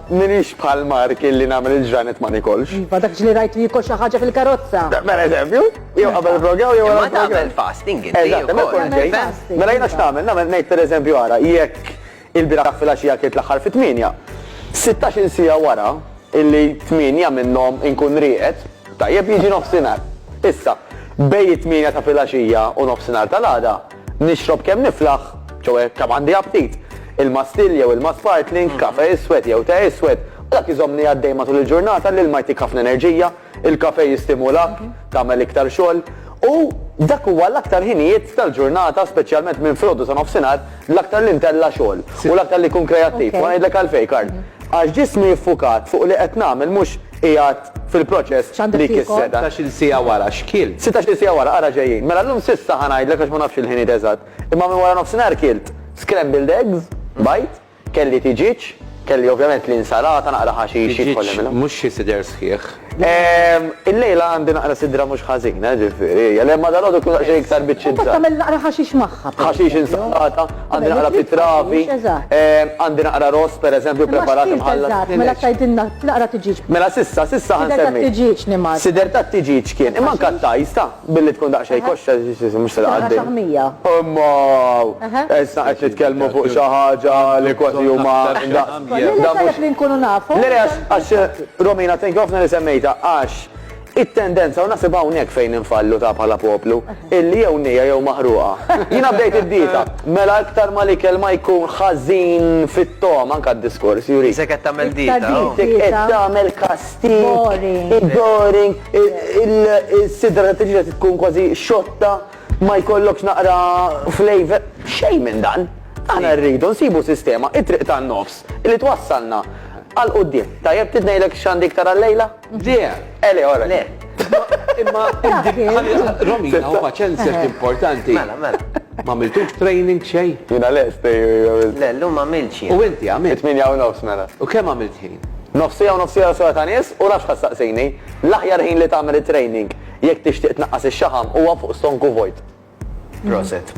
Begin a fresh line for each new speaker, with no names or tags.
minix bħal Mark illi nagħmel il-ġranet ma nikolx.
Iva, dak ġli rajt li jikol xi ħaġa fil-karozza.
Per eżempju, jew qabel il-programm jew wara
Ma tagħmel
il-programm.
fasting
Eżatt,
inti
ma
Tagħmel
ġej.
fasting,
Mela jiena x'nagħmel, nagħmel ngħid pereżempju ara, jekk il-biraħ fil-għaxija kiet l-aħħar fit-8, 16 sija wara illi 8 minnhom inkun rieqed, tajjeb jiġi nofsinhar. Issa, bej 8 ta' fil-għaxija u nofsinhar tal-għada, nixrob kemm niflaħ, ċewe kemm għandi aptit. Il-mastil jew il-maspartling, kafe iswed jew te iswed. Dak iżomni għaddej matul il-ġurnata li l-ma jtik ħafna enerġija, il-kafe jistimulak, tagħmel iktar xogħol. U dak huwa l-aktar ħinijiet tal-ġurnata, speċjalment minn frodu sa nofsinhar, l-aktar li ntella xogħol u l-aktar li jkun kreattiv.
Ok.
Ma ngħidlek għalfejn, Karl. Għax ġismi jiffukat fuq li qed nagħmel mhux qiegħed fil-proċess
X'għandek
li
tieħu?
kisseda.
16 sija wara xkil.
16 sija wara, ara ġejjin. Mela llum sissa ħanajdlek għax ma nafx il-ħinijiet eżatt. Imma minn wara nofsinhar kilt scrambled eggs, bajt, kelli tiġiġ, kelli ovvjament l-insalata naqra ħaxix jitħolli
Mux xi sider sħiħ.
Il-lejla għandi naqra sidra mux ħażina, ġifieri, lemma dal-għodu kun xejn iktar
Mbagħad
biċċizza.
tagħmel naqra ħaxix magħha.
ħaxix insalata, għandi naqra
Għamel
fitrafi,
eżatt.
għandi naqra ross per eżempju preparat imħallat.
Mela tajdinna naqra tiġiġ.
Mela sissa
Sider ta'
ħansemmi.
tiġiġ nimar.
Sider ta' tiġiġ kien, imma kattajsta billi tkun daqxej koxxa mux
Naqra
tal-għaddi.
xaħmija.
Ummaw,
Aha.
issa qed nitkellmu fuq xi ħaġa li kważi huma.
Lili tajjeb li nkunu nafu.
Lili għax Romina, thank you ħafna li semmejta, għax it-tendenza u nasib hawnhekk fejn infallu ta' bħala poplu, illi jew nija jew maħruqa. Jiena bdejt id-dieta, mela iktar ma l-ikel ma jkun ħażin fit-tom anke d-diskors, juri.
Isek qed tagħmel
Iktar
dita.
di-
Tik qed tagħmel kastik,
Boring.
boring, il-sidra tiġi tkun kważi xotta, ma jkollokx naqra flavor, xejn minn dan. Aħna rridu nsibu sistema, it-triq tan-nofs, li twassalna għal qudiem. Tajjeb tidnejlek x'għandi iktar għal-lejla?
Le,
Ele, ora.
Le,
imma Romina u paċenzja importanti.
mela, mela.
Ma għamiltux training xej.
Jina lest,
Le, llum ma milċi.
U inti għamilt.
8 u nofs mela.
U kemm għamilt ħin?
Nofsija u nofsija sura ta' nies u nafx ħassaqsini. L-aħjar ħin li tagħmel it-training jekk tixtieq tnaqqas ix-xaħam huwa fuq stonku vojt.
Proset.